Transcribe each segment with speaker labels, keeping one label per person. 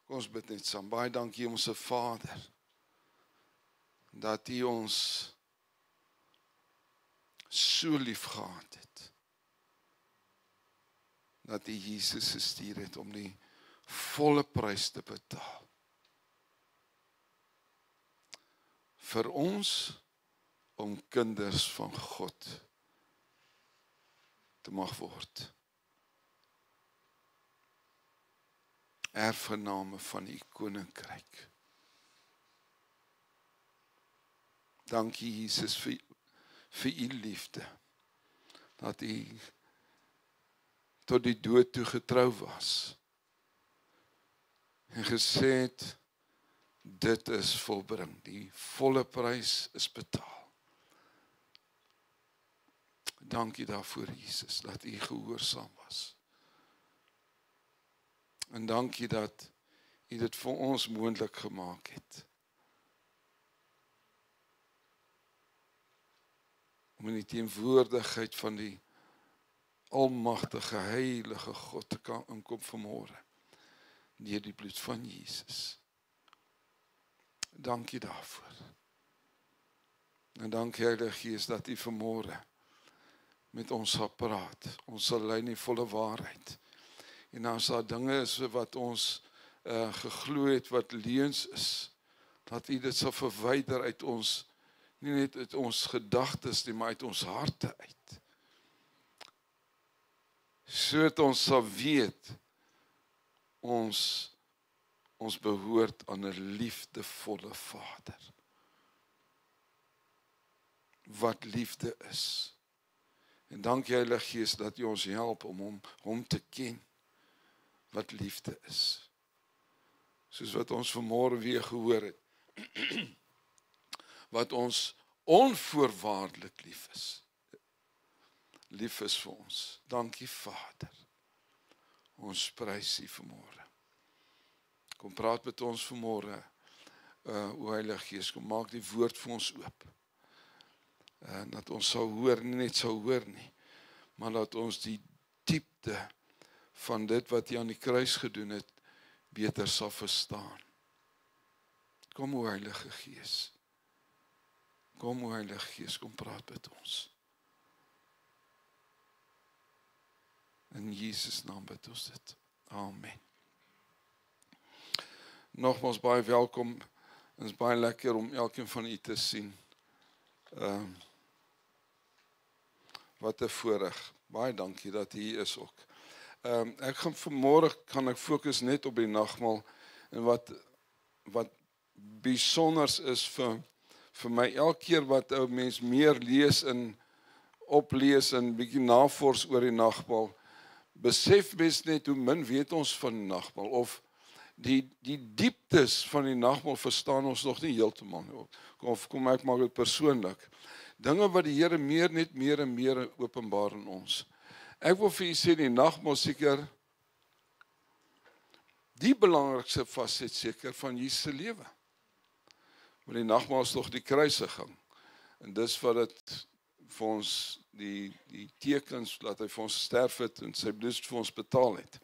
Speaker 1: Kom ons bid net saam. Baie dankie Hemelse Vader, dat U ons so lief gehad het, dat U Jesus gestuur het om die volle prys te betaal. Vir ons, om kinders van God te mag word. Erfgename van U koninkryk. Dankie Jesus vir U liefde, dat U tot die dood toe getrou was, en gesê het, dit is volbring, die volle prys is betaal. Dankie daarvoor Jesus, dat U gehoorsaam was. En dankie dat U dit vir ons moontlik gemaak het. Om in die teenwoordigheid van die almagtige, heilige God te kan inkom vanmôre, deur die bloed van Jesus. Dankie daarvoor. En dankie Heilige Gees dat U vanmôre met ons sal praat. Ons sal lei in die volle waarheid. En as daar dinge is wat ons geglo het wat leuns is, dat U dit sal verwyder uit ons, nie net uit ons gedagtes nie, maar uit ons harte uit. Sodat ons sal weet, ons behoort aan 'n liefdevolle Vader. Wat liefde is. En dankie Heilige Gees dat U ons help om hom te ken. Wat liefde is. Soos wat ons vanmôre weer gehoor het. Wat ons onvoorwaardelik lief is. Lief is vir ons. Dankie Vader. Ons prys U vanmôre. Kom praat met ons vanmôre. O Heilige Gees, kom maak die woord vir ons oop. Dat ons sal hoor, nie net sal hoor nie, maar dat ons die diepte van dit wat U aan die kruis gedoen het, beter sal verstaan. Kom o Heilige Gees. Kom o Heilige Gees, kom praat met ons. In Jesus naam bid ons dit. Amen. Nogmaals baie welkom. Het is baie lekker om elkeen van U te sien. Wat 'n voorreg. Baie dankie dat U hier is ook. Ek gaan vanmôre kan ek fokus net op die nagmaal en wat bijsonders is vir my elke keer wat 'n mens meer lees en oplees en bietjie navors oor die nagmaal, besef mens net hoe min weet ons van die nagmaal of die dieptes van die nagmaal verstaan ons nog nie heeltemal. Kom ek maak dit persoonlik. Dinge wat die Here meer en meer openbaar in ons. Ek wil vir U sê die nagmaal seker die belangrikste faset seker van Jesus se lewe. Want die nagmaal is tog die kruisiging. En dis wat dit vir ons die tekens dat hy vir ons sterf het en sy bloed vir ons betaal het.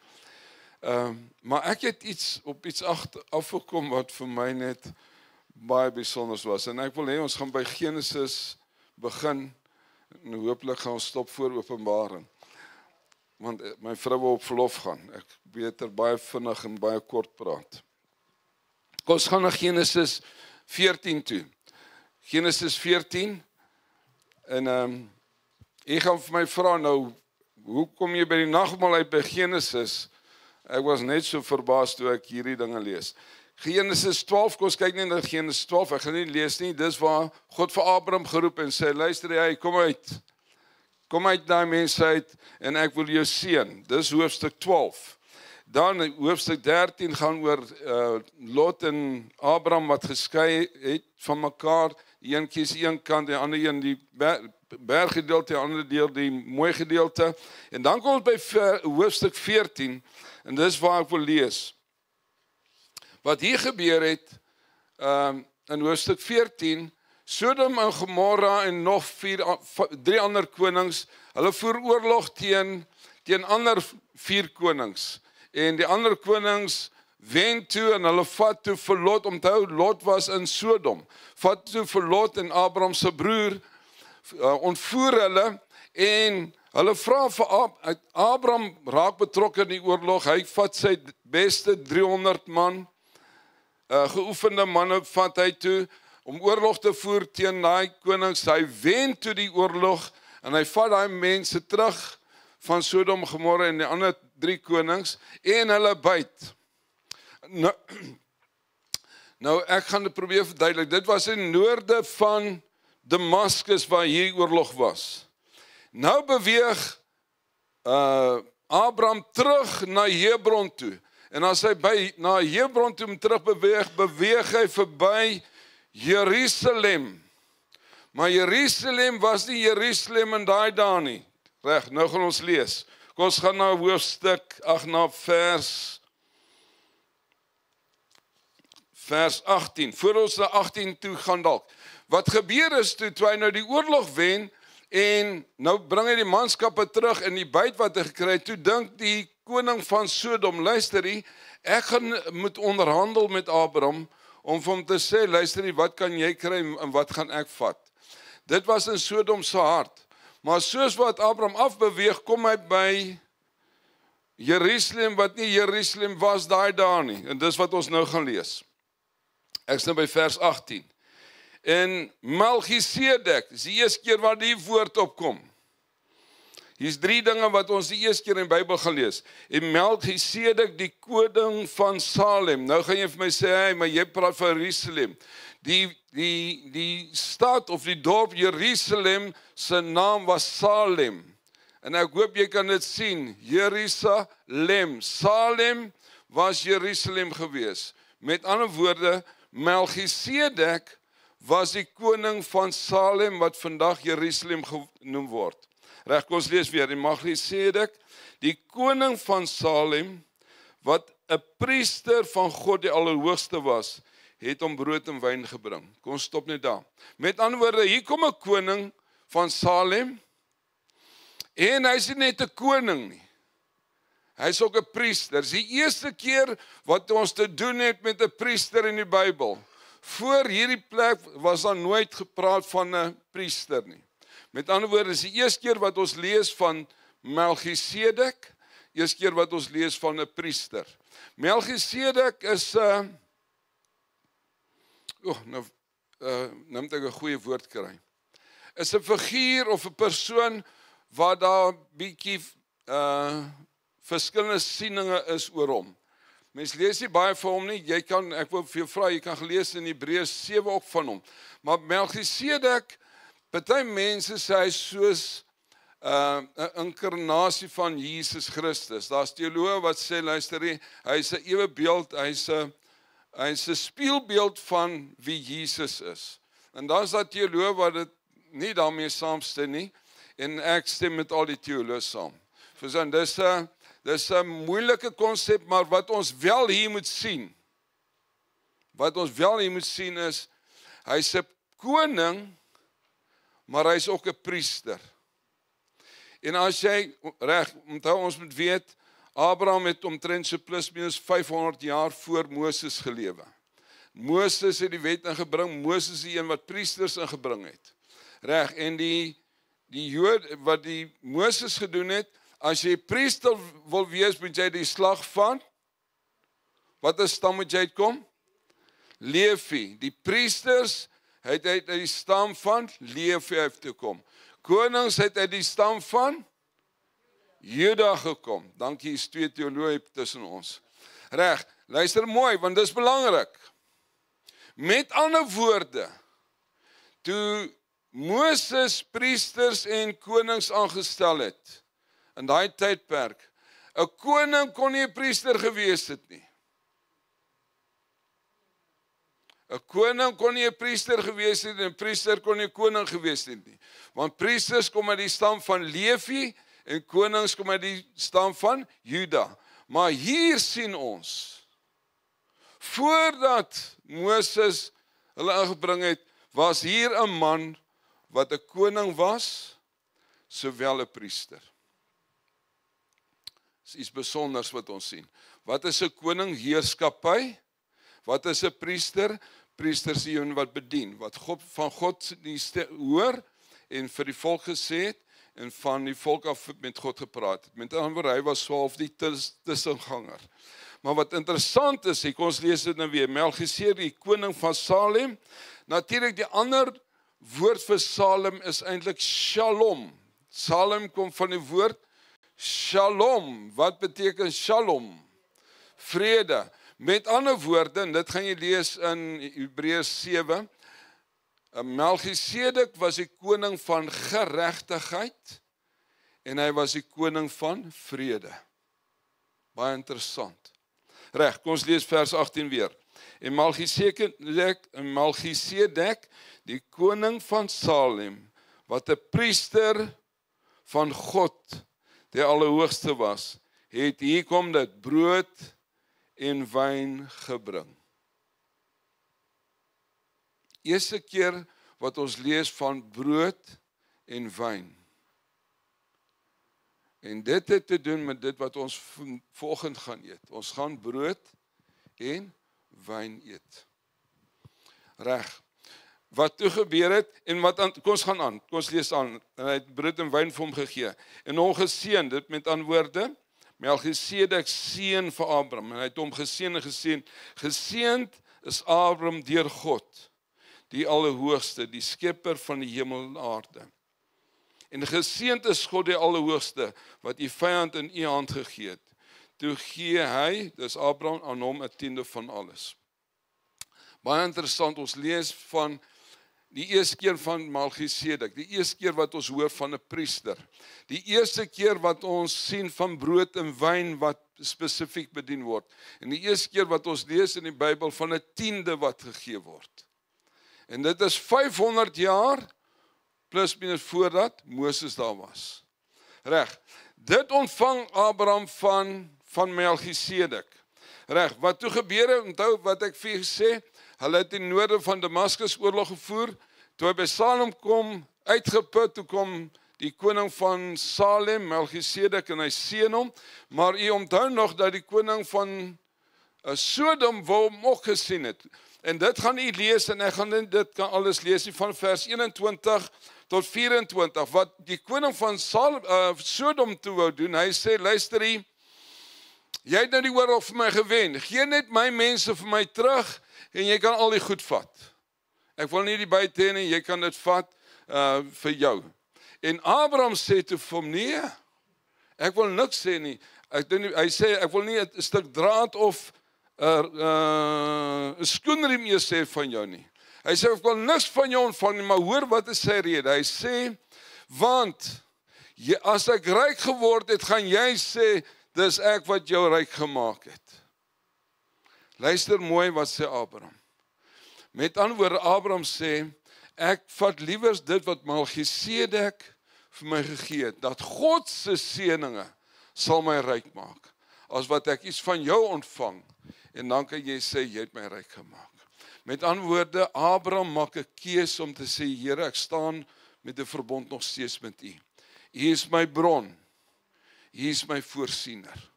Speaker 1: Maar ek het iets afgekom wat vir my net baie bijsonders was. En ek wil hê ons gaan by Genesis begin en hopelik gaan ons stop voor Openbaring. Want my vrou wil op verlof gaan. Ek beter baie vinnig en baie kort praat. Kom ons gaan na Genesis 14 toe. Genesis 14 en ek gaan vir my vra nou, hoe kom jy by die nagmaal uit by Genesis? Ek was net so verbaas toe ek hierdie dinge lees. Genesis 12, kom ons kyk net na Genesis 12, ek gaan nie lees nie, dis waar God vir Abraham geroep en sê, luister jy, kom uit daai mens uit, en ek wil jou seën, dis hoofstuk 12. Dan hoofstuk 13 gaan oor Lot en Abraham wat geskei het van mekaar, een kies een kant, die ander een die berggedeelte, die ander deel die mooi gedeelte, en dan kom ons by hoofstuk 14, en dis waar ek wil lees. Wat hier gebeur het, in hoofstuk 14, Sodom en Gomorra en nog 3 ander konings, hulle voer oorlog teen ander 4 konings. En die ander konings wen toe en hulle vat toe vir Lot, onthou Lot was in Sodom, vat toe vir Lot en Abraham se broer, ontvoer hulle, en hulle vra vir Abraham raak betrokke in die oorlog, hy vat sy beste 300 man, geoefende manne vat hy toe, om oorlog te voer teen daai konings, hy wen toe die oorlog, en hy vat daai mense terug van Sodom, Gomorra en die ander 3 konings, en hulle byt. Nou ek gaan dit probeer verduidelik, dit was in noorde van Damaskus waar hier oorlog was. Nou beweeg Abraham terug na Hebron toe, en as hy na Hebron toe terug beweeg hy verby Jerusalem. Maar Jerusalem was nie Jerusalem in daai dae nie. Reg, nou gaan ons lees. Kom ons gaan na hoofstuk, na vers 18. Voor ons na 18 toe gaan dalk. Wat gebeur is toe hy nou die oorlog wen, en nou bring hy die manskappe terug in die byt wat hy gekry het, toe dink die koning van Sodom, luister jy, ek moet onderhandel met Abraham, om vir hom te sê, luister jy, wat kan jy kry en wat gaan ek vat? Dit was in Sodom se hart. Maar soos wat Abraham afbeweeg, kom hy by Jerusalem, wat nie Jerusalem was daai dae nie. En dis wat ons nou gaan lees. Ek is nou by vers 18. En Melchisedek, dis die eerste keer waar die woord opkom. Hier's 3 dinge wat ons die eerste keer in die Bybel gaan lees. En Melchisedek, die koning van Salem. Nou gaan jy vir my sê, hey, maar jy praat van Jerusalem. Die stad of die dorp Jerusalem, sy naam was Salem. En ek hoop jy kan dit sien, Jerusalem. Salem was Jerusalem gewees. Met ander woorde, Melchisedek was die koning van Salem, wat vandag Jerusalem genoem word. Reg, kom ons lees weer, die Melchisedek, die koning van Salem, wat 'n priester van God die Allerhoogste was, het hom brood en wyn gebring. Kom ons stop net daar. Met ander woorde, hier kom 'n koning van Salem, en hy is nie net 'n koning nie. Hy is ook 'n priester. Dis die eerste keer wat ons te doen het met 'n priester in die Bybel. Voor hierdie plek was daar nooit gepraat van 'n priester nie. Met ander woorde, is die eerste keer wat ons lees van Melchisedek, eerste keer wat ons lees van 'n priester. Melchisedek is nou moet ek 'n goeie woord kry. Is 'n figuur of 'n persoon waar daar bietjie verskillende sieninge is oor hom. Mens lees nie baie van hom nie, ek wil vir jou vra, jy kan gelees in Hebreërs 7 ook van hom. Maar Melchisedek, party mense sê hy soos 'n inkarnasie van Jesus Christus. Daar's teoloë wat sê, luister jy, hy is 'n ewe beeld, hy is 'n spieelbeeld van wie Jesus is. En daar's daar teoloë wat dit nie daarmee saamstem nie, en ek stem met al die teoloë saam. Verstaan, dis 'n moeilike konsep, maar wat ons wel hier moet sien, is, hy's 'n koning, maar hy's ook 'n priester. En as jy, reg, onthou ons moet weet, Abraham het omtrent so plus minus 500 jaar voor Moses gelewe. Moses het die wet ingebring, Moses is die een wat priesters ingebring het. Reg, en die Jood wat die Moses gedoen het, as jy priester wil wees, moet jy die slag van, wat is stam moet jy uitkom? Levi. Die priesters het uit die stam van Levi uitgekom. Konings het uit die stam van Juda gekom. Dankie, is 2 teoloë tussen ons. Reg, luister mooi, want dis belangrik. Met ander woorde, toe Moses priesters en konings aangestel het, in daai tydperk, 'n koning kon nie 'n priester gewees het nie. 'n koning kon nie 'n priester gewees het, en 'n priester kon nie 'n koning gewees het nie. Want priesters kom uit die stam van Levi, en konings kom uit die stam van Juda. Maar hier sien ons, voordat Moses hulle ingebring het, was hier 'n man wat 'n koning was, sowel 'n priester. Dis iets besonders wat ons sien. Wat is 'n koning? Heerskappy. Wat is 'n priester? Priester is die een wat bedien, wat van God die hoor en vir die volk gesê het en van die volk af met God gepraat het. Met ander woorde, hy was half die tussenganger. Maar wat interessant is, kom ons lees dit nou weer, Melchisedek, die koning van Salem. Natuurlik die ander woord vir Salem is eintlik Shalom. Salem kom van die woord Shalom. Wat beteken Shalom? Vrede. Met ander woorde, en dit gaan jy lees in Hebreërs 7, Melchisedek was die koning van geregtigheid en hy was die koning van vrede. Baie interessant. Reg, kom ons lees vers 18 weer. En Melchisedek, die koning van Salem, wat 'n priester van God, die Allerhoogste was, het hier kom dit brood en wyn gebring. Eerste keer wat ons lees van brood en wyn. En dit het te doen met dit wat ons vanoggend gaan eet. Ons gaan brood en wyn eet. Reg. Wat toe gebeur het en wat aan, kom ons gaan aan. Kom ons lees aan. En hy het brood en wyn vir hom gegee. En hom geseën, dit met antwoorde, Melchisedek seun vir Abraham. En hy het hom geseën en gesê, geseënd is Abraham deur God, die Allerhoogste, die skepper van die hemel en aarde. En geseënd is God die Allerhoogste, wat die vyand in u hand gegee het. Toe gee hy, dis Abraham, aan hom 1/10 van alles. Baie interessant, ons lees van die eerste keer van Melchisedek, die eerste keer wat ons hoor van 'n priester, die eerste keer wat ons sien van brood en wyn wat spesifiek bedien word, en die eerste keer wat ons lees in die Bybel van 'n 10de wat gegee word. En dit is 500 jaar, plus minus voordat Moses daar was. Reg, dit ontvang Abraham van Melchisedek. Reg, wat toe gebeur het, onthou wat ek vir gesê, hulle het in noorde van Damaskus oorlog gevoer, toe hy by Salem kom, uitgeput, toe kom die koning van Salem, Melchisedek, en hy seën hom, maar u onthou nog dat die koning van Sodom wou hom ook gesien het. En dit gaan u lees, en ek gaan dit kan alles lees, van vers 21 tot 24, wat die koning van Sodom toe wou doen. Hy sê, luister jy het nou die oorlog vir my gewen, gee net my mense vir my terug, en jy kan al die goed vat. Ek wil nie die buite hê nie, jy kan dit vat vir jou. En Abraham sê toe vir hom, nee, ek wil niks sê nie. Hy sê, ek wil nie 'n stuk draad of 'n skoenriem eers sê van jou nie. Hy sê, ek wil niks van jou ontvang nie, maar hoor wat is sy rede. Hy sê, want as ek ryk geword het, gaan jy sê, dis ek wat jou ryk gemaak het. Luister mooi wat sê Abraham. Met ander woorde, Abraham sê, ek vat liewers dit wat Melchisedek vir my gegee het, dat God se seëninge sal my ryk maak, as wat ek iets van jou ontvang, en dan kan jy sê, jy het my ryk gemaak. Met ander woorde, Abraham maak 'n keuse om te sê, Here, ek staan met 'n verbond nog steeds met U. U is my bron, U is my voorsiener.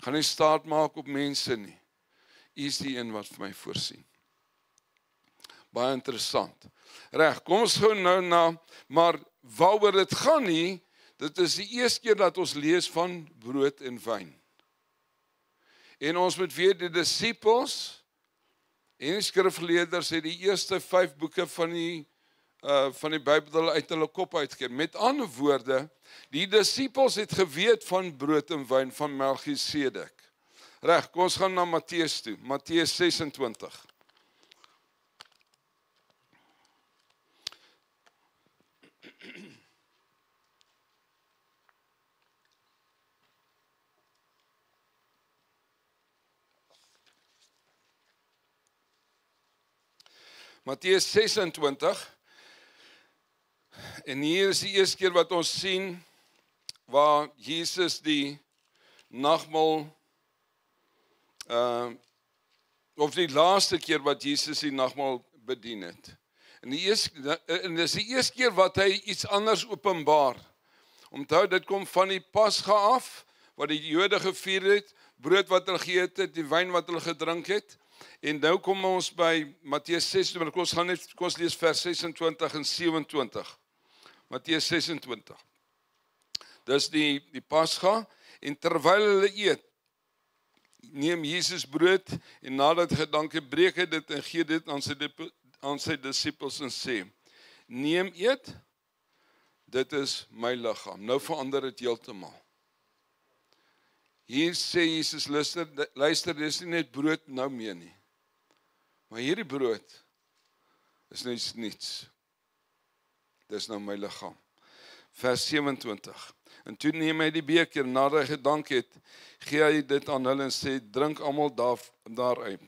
Speaker 1: Gaan nie staat maak op mense nie. U is die een wat vir my voorsien. Baie interessant. Reg, kom ons gou nou na, maar waaroor dit gaan nie, dit is die eerste keer dat ons lees van brood en wyn. En ons moet weet, die disippels en die skrifgeleerders het die eerste 5 boeke van die Bybel uit hulle kop uitgeken. Met ander woorde, die disippels het geweet van brood en wyn van Melchisedek. Reg, kom ons gaan na Matteus toe, Matteus 26. Matteus 26, en hier is die eerste keer wat ons sien, waar Jesus die nagmaal, of die laaste keer wat Jesus die nagmaal bedien het. En dis die eerste keer wat hy iets anders openbaar. Onthou, dit kom van die Pasga af, wat die Jode gevier het, brood wat hulle geëet het, die wyn wat hulle gedrink het. En nou kom ons by Matteus 26, kom ons lees vers 26 en 27. Matteus 26. Dis die Pasga, en terwyl hulle eet, neem Jesus brood, en nadat hy gedank het, breek hy dit en gee dit aan sy disippels en sê, neem eet, dit is my liggaam. Nou verander dit heeltemal. Hier sê Jesus, luister, dit is nie net brood nou meer nie. Maar hierdie brood is niets. Dit is nou my liggaam. Vers 27. En toe neem hy die beker, nadat hy gedank het, gee hy dit aan hulle en sê, drink almal daaruit.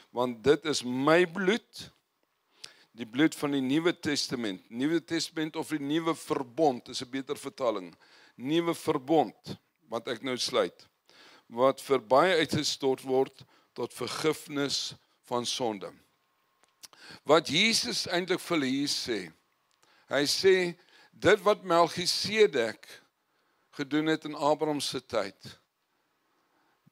Speaker 1: Want dit is my bloed, die bloed van die Nuwe Testament. Nuwe Testament of die Nuwe Verbond, is 'n beter vertaling. Nuwe Verbond, wat ek nou sluit. Wat vir baie uitgestort word tot vergifnis van sonde. Wat Jesus eintlik vir hulle hier sê, hy sê, dit wat Melchisedek gedoen het in Abraham se tyd,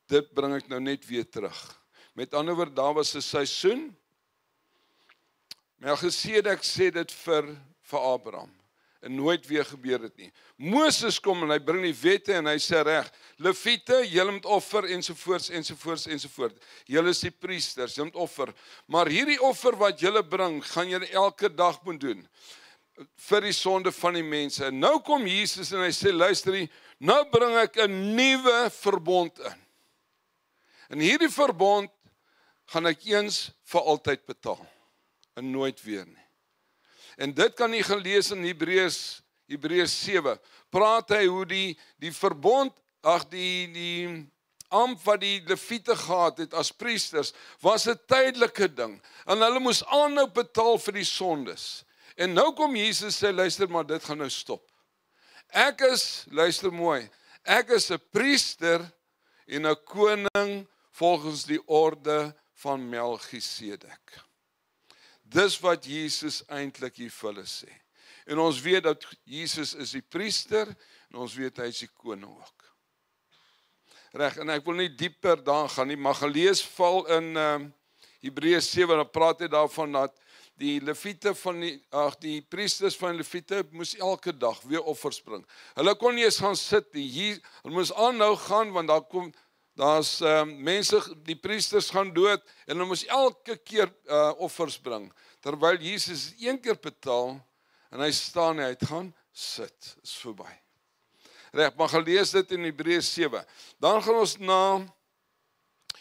Speaker 1: dit bring ek nou net weer terug. Met ander woorde, daar was 'n seisoen, Melchisedek sê dit vir Abraham, en nooit weer gebeur dit nie. Moses kom en hy bring die wette en hy sê reg, Lewiete, julle moet offer ensovoorts. Julle is die priesters, julle moet offer. Maar hierdie offer wat julle bring, gaan julle elke dag moet doen vir die sonde van die mense. En nou kom Jesus en hy sê, luister, nou bring ek 'n nuwe verbond in. En hierdie verbond gaan ek eens vir altyd betaal. En nooit weer nie. En dit kan jy gaan lees in Hebreërs 7. Praat hy hoe die verbond, die ambt wat die Lewiete gehad het as priesters, was 'n tydelike ding. En hulle moes aanhou betaal vir die sondes. En nou kom Jesus sê, luister maar, dit gaan nou stop. Luister mooi, ek is 'n priester en 'n koning volgens die orde van Melchisedek. Dis wat Jesus eintlik hier vir hulle sê. En ons weet dat Jesus is die priester, en ons weet hy is die koning ook. Reg, en ek wil nie dieper daar gaan nie, maar gelees val in Hebreërs 7, dan praat hy daarvan dat die Lewiete die priesters van Lewiete moes elke dag weer offers bring. Hulle kon nie eens gaan sit nie, hulle moes aanhou gaan, want daar's mense, die priesters gaan dood, en hulle moes elke keer offers bring, terwyl Jesus een keer betaal, en hy staan en hy het gaan sit, is verby. Reg, maar gaan lees dit in Hebreërs 7, dan gaan ons na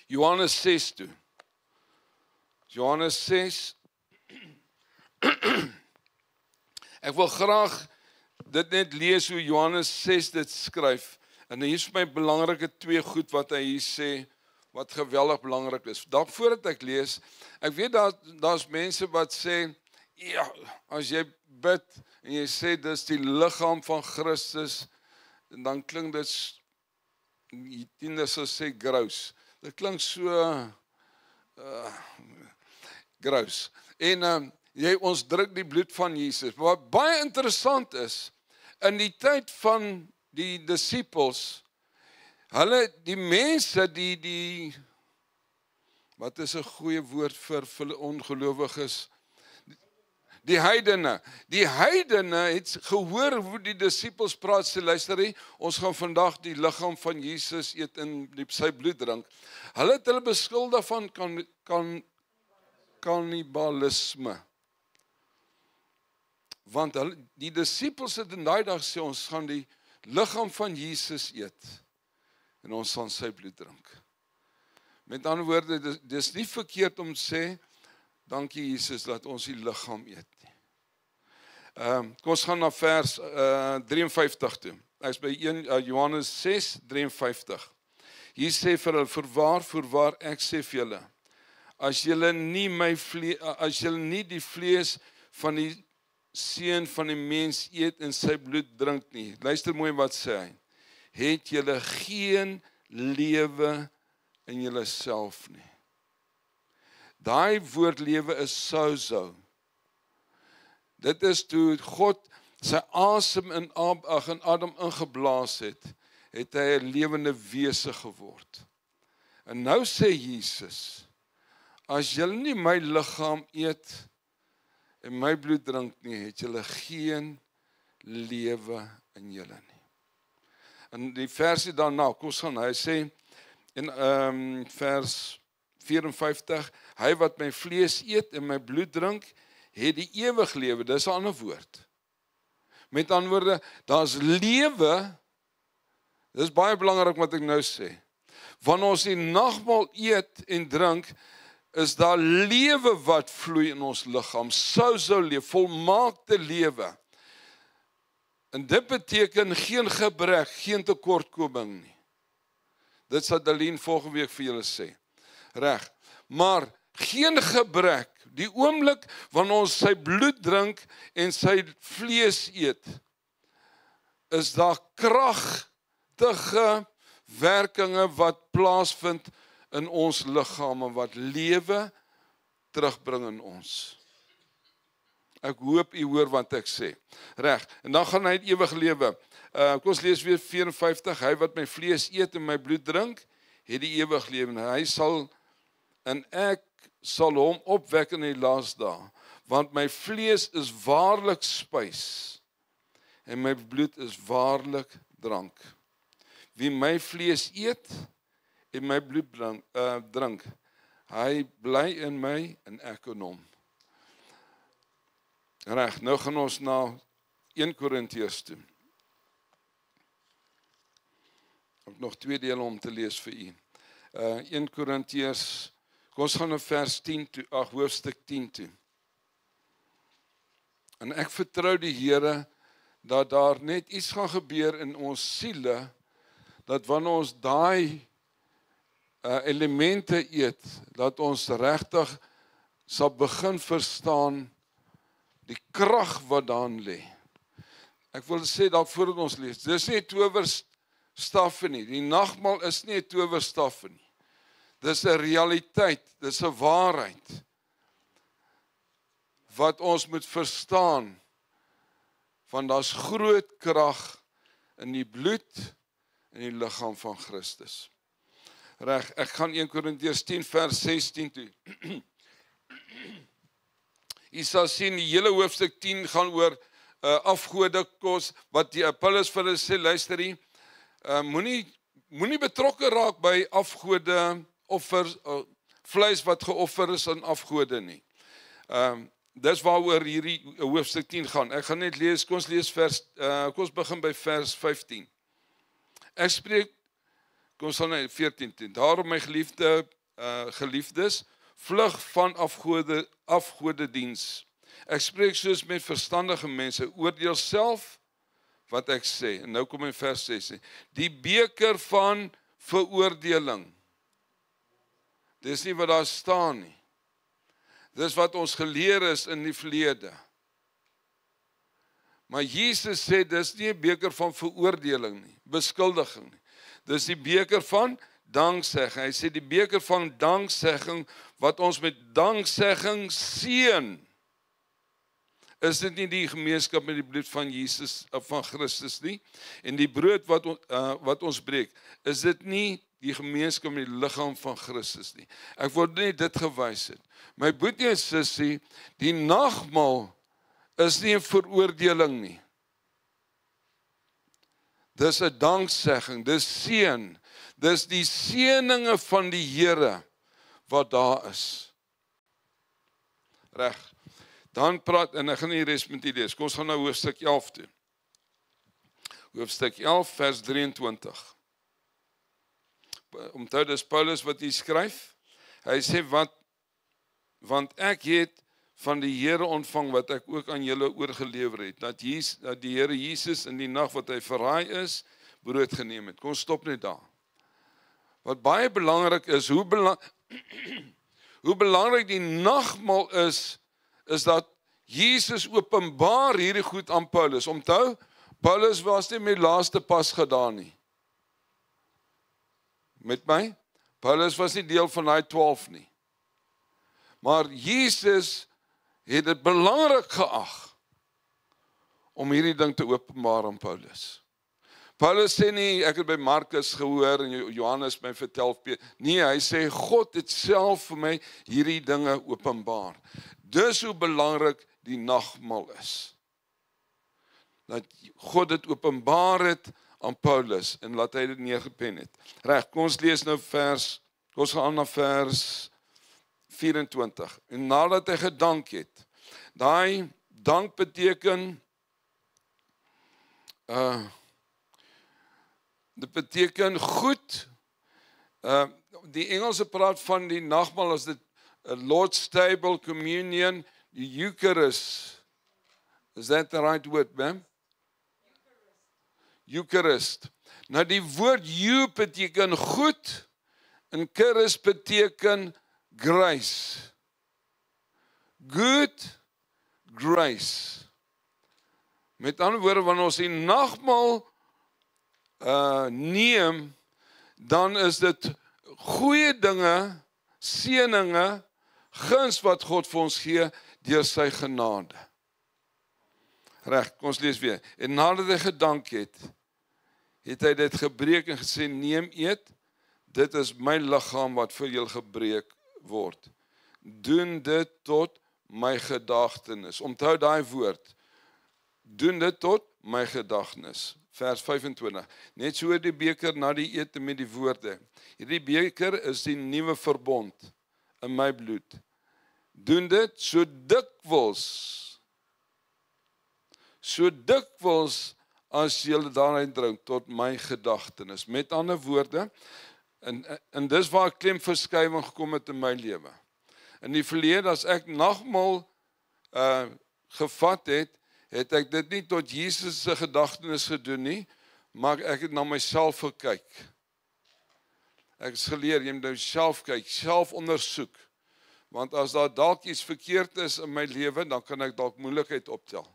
Speaker 1: Johannes 6 toe. Johannes 6, ek wil graag dit net lees hoe Johannes 6 dit skryf, en hier is vir my belangrike twee goed wat hy hier sê, wat geweldig belangrik is. Dalk voordat ek lees, ek weet daar's mense wat sê, ja, as jy bid, en jy sê, dis die liggaam van Christus, en dan klink dit, die tieners sal sê, grous. Dit klink so, grous. En, ons druk die bloed van Jesus. Wat baie interessant is, in die tyd van die disippels, die mense, wat is 'n goeie woord vir ongelowiges? Die heidene. Die heidene het gehoor hoe die disippels praat, sê luister, ons gaan vandag die liggaam van Jesus eet en sy bloed drink. Hulle het hulle beskuldig van kannibalisme. Want die disippels het in daai dag sê, ons gaan die liggaam van Jesus eet, en ons gaan sy bloed drink. Met ander woorde, dis nie verkeerd om te sê, dankie Jesus, dat ons die liggaam eet nie. Kom ons gaan na vers 53 toe. Ek is by Johannes 6, 53. Hier sê vir hulle, voorwaar, ek sê vir julle, as julle nie die vlees van die seun van die mens eet en sy bloed drink nie. Luister mooi wat sê hy. Het julle geen lewe in julle self nie. Daai woord lewe is sozo. Dit is toe God sy asem in Adam ingeblaas het, het hy 'n lewende wese geword. En nou sê Jesus, as julle nie my liggaam eet en my bloed drink nie, het julle geen lewe in julle nie. En die versie daarna, kom ons gaan, hy sê in vers 54, hy wat my vlees eet en my bloed drink, het die ewig lewe, dis 'n ander woord. Met ander woorde, daar's lewe, dis baie belangrik wat ek nou sê. Wanneer ons die nagmaal eet en drink, is daar lewe wat vloei in ons liggaam, sou lewe, volmaakte lewe. En dit beteken geen gebrek, geen tekortkoming nie. Dit sal Adeline volgende week vir julle sê. Reg. Maar geen gebrek, die oomblik wanneer ons sy bloed drink en sy vlees eet, is daar kragtige werkinge wat plaasvind in ons liggame, wat lewe terugbring in ons. Ek hoop u hoor wat ek sê. Reg, en dan gaan hy het ewige lewe. Kom ons lees weer 54, hy wat my vlees eet en my bloed drink, het die ewige lewe. Hy sal, en ek sal hom opwek in die laaste dae, want my vlees is waarlik spys, en my bloed is waarlik drank. Wie my vlees eet, en my bloed drink, hy bly in my, en ek in hom. Reg, nou gaan ons na 1 Korintiërs toe. Ek het nog 2 dele om te lees vir u. 1 Korintiërs, kom ons gaan na vers 10 toe, hoofstuk 10 toe. En ek vertrou die Here, dat daar net iets gaan gebeur in ons siele, dat wanneer ons daai elemente eet, dat ons regtig sal begin verstaan die krag wat daarin lê. Ek wil sê dat voordat ons lees, dis nie towerstaffe nie, die nagmaal is nie 'n towerstaffe nie. Dis 'n realiteit, dis 'n waarheid, wat ons moet verstaan, want daar's groot krag in die bloed en die liggaam van Christus. Reg, ek gaan 1 Korintiërs 10 vers 16 toe. Jy sal sien, die hele hoofstuk 10 gaan oor afgode kos, wat die Paulus vir hulle sê, luister hier, moenie betrokke raak by afgode offers, vleis wat geoffer is aan afgode nie. Dis waaroor hierdie hoofstuk 10 gaan. Ek gaan net lees, kom ons begin by vers 15. Ek spreek, kom ons gaan na 14. Daarom my geliefdes, vlug van afgodediens. Ek spreek soos met verstandige mense, oordeel self wat ek sê. En nou kom in vers 16. Die beker van veroordeling. Dis nie wat daar staan nie. Dis wat ons geleer is in die verlede. Maar Jesus sê, dis nie 'n beker van veroordeling nie, beskuldiging nie. Dis die beker van danksegging. Hy sê die beker van danksegging, wat ons met danksegging seën. Is dit nie die gemeenskap met die bloed van Jesus, van Christus nie? En die brood wat ons breek, is dit nie die gemeenskap met die liggaam van Christus nie? Ek word net dit gewys het. My boetie en sussie, die nagmaal is nie 'n veroordeling nie. Dis 'n danksegging, dis seën. Dis die seëninge van die Here wat daar is. Reg. Dan praat, en ek gaan nie res met u lees. Kom ons gaan na hoofstuk 11 toe. Hoofstuk 11 vers 23. Onthou, dis Paulus wat hier skryf. Hy sê, want ek het van die Here ontvang wat ek ook aan julle oorgelewer het, dat die Here Jesus in die nag wat hy verraai is, brood geneem het. Kom ons stop net daar. Wat baie belangrik is, hoe belangrik die nagmaal is dat Jesus openbaar hierdie goed aan Paulus. Onthou, Paulus was nie met die laaste pas gedaan nie. Met my? Paulus was nie deel van die 12 nie. Maar Jesus het dit belangrik geag om hierdie ding te openbaar aan Paulus. Paulus sê nie, ek het by Markus gehoor en Johannes my vertel. Nee, hy sê, God het self vir my hierdie dinge openbaar. Dis hoe belangrik die nagmaal is. Dat God het openbaar het aan Paulus en laat hy dit neergepen het. Reg, kom ons lees nou ons gaan na vers 24. En nadat hy gedank het, daai dank beteken dit beteken goed. Die Engelse praat van die nagmaal as dit Lord's table, communion, die Eucharist. Is that the right word, ma'am? Eucharist. Nou die woord you beteken goed en charis beteken grace. Good grace. Met ander woorde, wanneer ons die nagmaal neem, dan is dit goeie dinge, seëninge, guns wat God vir ons gee deur sy genade. Reg, kom ons lees weer. En nadat hy gedank het, het hy dit gebreek en gesê, neem eet, dit is my liggaam wat vir julle gebreek word. Doen dit tot my gedagtenis. Onthou daai woord. Doen dit tot my gedagtenis. Vers 25. Net so die beker na die ete met die woorde. Hierdie beker is die nuwe verbond in my bloed. Doen dit so dikwels as julle daarin drink tot my gedagtenis. Met ander woorde, en dis waar klemverskywing gekom het in my lewe. In die verlede, as ek nagmaal gevat het, het ek dit nie tot Jesus se gedagtenis gedoen nie, maar ek het na myself gekyk. Ek is geleer, jy moet nou self kyk, self ondersoek. Want as daar dalk iets verkeerd is in my lewe, dan kan ek dalk moeilikheid optel.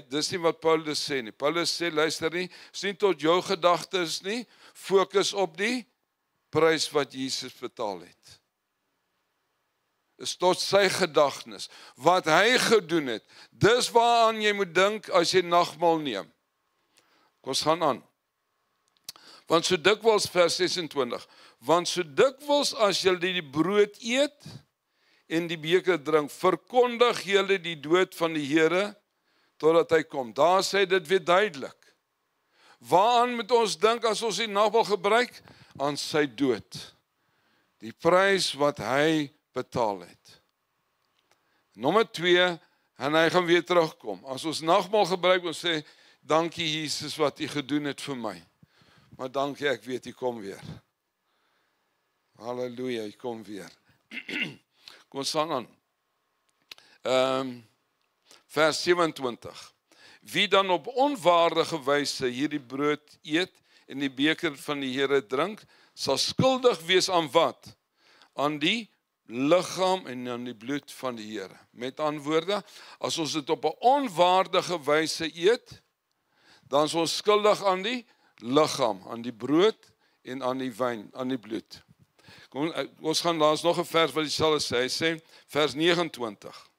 Speaker 1: Dis nie wat Paulus sê nie. Paulus sê, luister nie, is nie tot jou gedagtes nie, fokus op die prys wat Jesus betaal het. Is tot sy gedagtenis, wat hy gedoen het. Dis waaraan jy moet dink as jy nagmaal neem. Kom ons gaan aan. Want so dikwels, vers 26, want so dikwels as jy die brood eet en die beker drink, verkondig julle die dood van die Here totdat hy kom. Daar sê dit weer duidelik. Waaraan moet ons dink as ons die nagmaal gebruik? Aan sy dood. Die prys wat hy betaal het. Nommer 2, en hy gaan weer terugkom. As ons nagmaal gebruik, ons sê, dankie Jesus wat u gedoen het vir my. Maar dankie, ek weet, u kom weer. Halleluja, u kom weer. Kom ons gaan aan. Vers 27. Wie dan op onwaardige wyse hierdie brood eet en die beker van die Here drink, sal skuldig wees aan wat? Aan die liggaam en aan die bloed van die Here. Met ander woorde, as ons dit op 'n onwaardige wyse eet, dan is ons skuldig aan die liggaam, aan die brood en aan die wyn, aan die bloed. Kom, ons gaan, daar is nog 'n vers wat dieselfde sê. Hy sê, vers 29.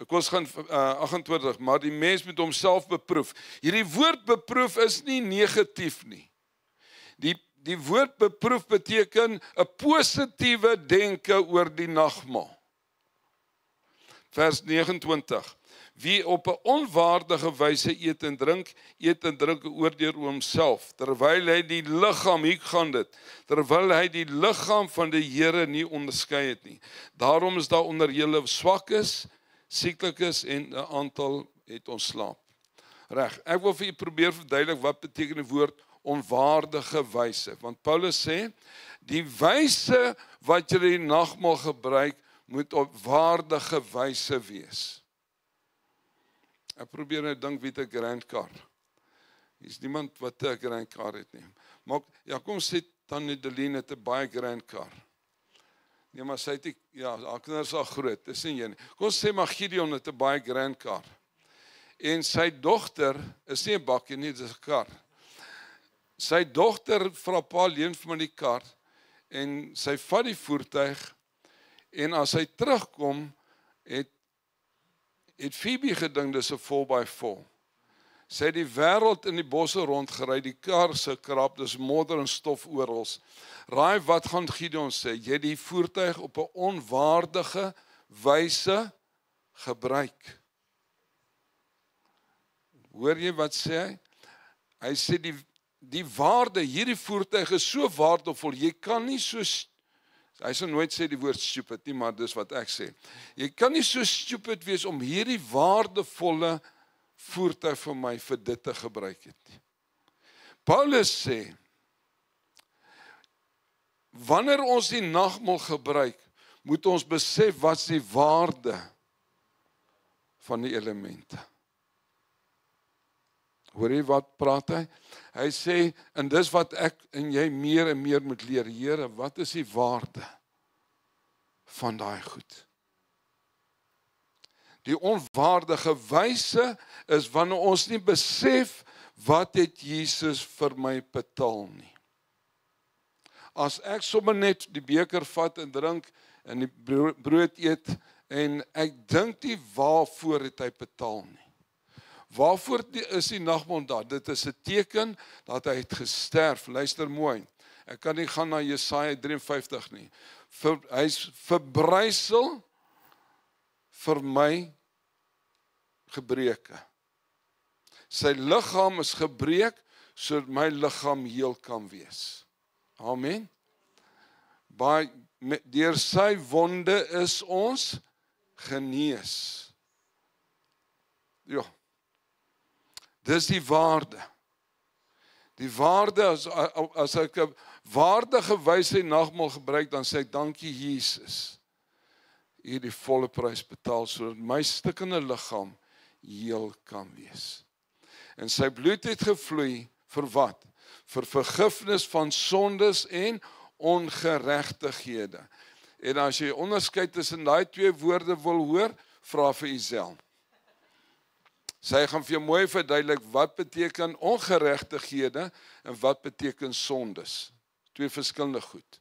Speaker 1: Ons gaan 28, maar die mens moet homself beproef. Hierdie woord beproef is nie negatief nie. Die woord beproef beteken 'n positiewe denke oor die nagmaal. Vers 29. Wie op 'n onwaardige wyse eet en drink oordeel oor homself, terwyl hy die liggaam, hier gaan dit, terwyl hy die liggaam van die Here nie onderskei het nie. Daarom is daar onder julle swakkes, sieklikes en 'n aantal het ontslaap. Reg, ek wil vir u probeer verduidelik wat beteken die woord onwaardige wyse. Want Paulus sê, die wyse wat jy die nagmaal gebruik, moet op waardige wyse wees. Ek probeer nou dink wie het 'n grand car. Hier is niemand wat 'n grand car het nie. Maar ja, kom sê Tannie Deline het 'n baie grand car. Nee, maar sy het, haar kinders is al groot, dis nie jy nie. Kom sê maar Gideon het 'n baie grand car. En sy dogter is nie 'n bakkie nie, dis 'n kar. Sy dogter vra pa leen vir my die kar en sy vat die voertuig en as hy terugkom het Phoebe gedink dis 'n 4x4. Sy het die wêreld in die bosse rondgery, die kar se krap, dis modder en stof oral. Raai wat gaan Gideon sê? Jy het die voertuig op 'n onwaardige wyse gebruik. Hoor jy wat sê hy? Hy sê die waarde, hierdie voertuig is so waardevol, jy kan nie so, hy sal nooit sê die woord stupid nie, maar dis wat ek sê. Jy kan nie so stupid wees om hierdie waardevolle voertuig vir my vir dit te gebruik het nie. Paulus sê, wanneer ons die nagmaal gebruik, moet ons besef wat is die waarde van die elemente. Hoor jy wat praat hy? Hy sê, en dis wat ek en jy meer en meer moet leer, Here, wat is die waarde van daai goed? Die onwaardige wyse is wanneer ons nie besef wat het Jesus vir my betaal nie. As ek sommer net die beker vat en drink en die brood eet en ek dink nie waarvoor het hy betaal nie. Waarvoor is die nagmaal daar? Dit is 'n teken dat hy het gesterf. Luister mooi. Ek kan nie gaan na Jesaja 53 nie. Hy's verbrysel vir my gebreke. Sy liggaam is gebreek sodat my liggaam heel kan wees. Amen. Deur sy wonde is ons genees. Ja. Dis die waarde. Die waarde, as ek 'n waardige wyse nagmaal gebruik, dan sê ek, dankie Jesus. U het die volle prys betaal, sodat my stikkende liggaam heel kan wees. En sy bloed het gevloei, vir wat? Vir vergifnis van sondes en ongeregtighede. En as jy onderskei tussen daai twee woorde wil hoor, vra vir Isel. Sy gaan vir jou mooi verduidelik wat beteken ongeregtighede en wat beteken sondes. Twee verskillende goed.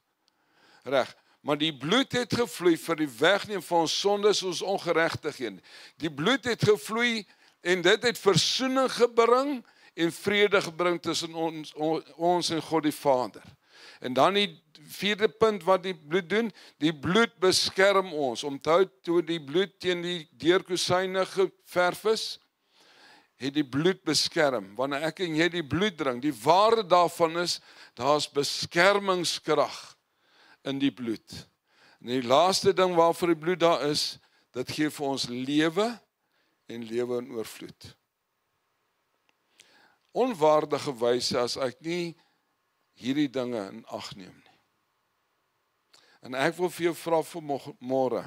Speaker 1: Reg, maar die bloed het gevloei vir die wegneem van ons sondes, ons ongeregtighede. Die bloed het gevloei en dit het versoening gebring en vrede gebring tussen ons en God die Vader. En dan die vierde punt wat die bloed doen, die bloed beskerm ons. Onthou toe die bloed teen die deurkusyne geverf is, het die bloed beskerm. Wanneer ek en jy die bloed drink, die waarde daarvan is, daar's beskermingskrag in die bloed. En die laaste ding waarvoor die bloed daar is, dit gee vir ons lewe en lewe in oorvloed. Onwaardige wyse as ek nie hierdie dinge in ag neem nie. En ek wil vir jou vra vir môre,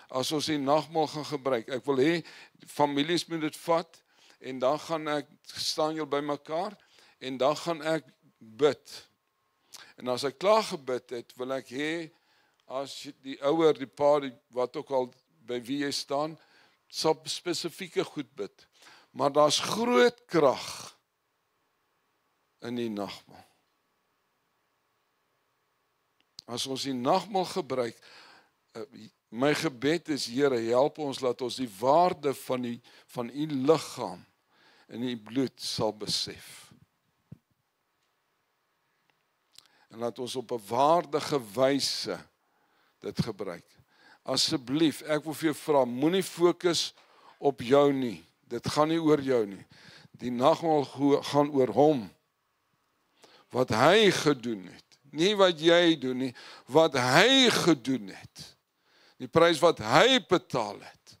Speaker 1: as ons die nagmaal gaan gebruik, ek wil hê families moet dit vat, en dan gaan ek, staan julle by mekaar, en dan gaan ek bid. En as ek klaar gebid het, wil ek hê, as die ouer, die pa, wat ook al by wie jy staan, sal spesifieke goed bid. Maar daar's groot krag in die nagmaal. As ons die nagmaal gebruik, my gebed is, Here, help ons, laat ons die waarde van u liggaam en u bloed sal besef. En laat ons op 'n waardige wyse dit gebruik. Asseblief, ek wil vir jou vra, moenie fokus op jou nie. Dit gaan nie oor jou nie. Die nagmaal gaan oor hom. Wat hy gedoen het. Nie wat jy doen nie, wat hy gedoen het. Die prys wat hy betaal het,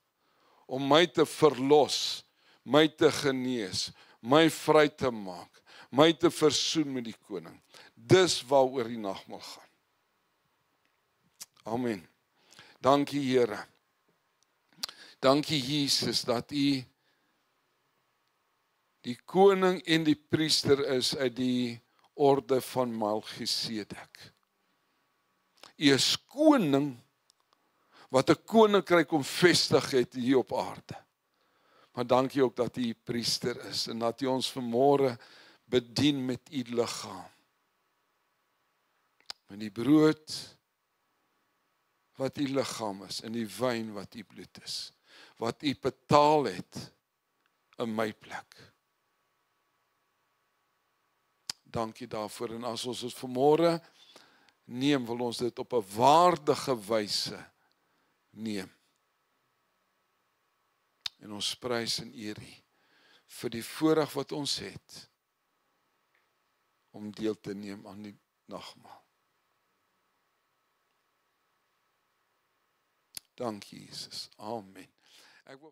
Speaker 1: om my te verlos, my te genees, my vry te maak, my te versoen met die koning. Dis waaroor die nagmaal gaan. Amen. Dankie Here. Dankie Jesus, dat u die koning en die priester is uit die orde van Melchisedek. U is koning wat 'n koninkryk omvestig het hier op aarde. Maar dankie ook dat u priester is en dat u ons vanmôre bedien met u liggaam. Met die brood wat u liggaam is en die wyn wat u bloed is. Wat u betaal het in my plek. Dankie daarvoor. En as ons dit vanmôre neem, wil ons dit op 'n waardige wyse neem. En ons prys en eer U vir die voorreg wat ons het om deel te neem aan die nagmaal. Dankie Jesus. Amen. Ek wil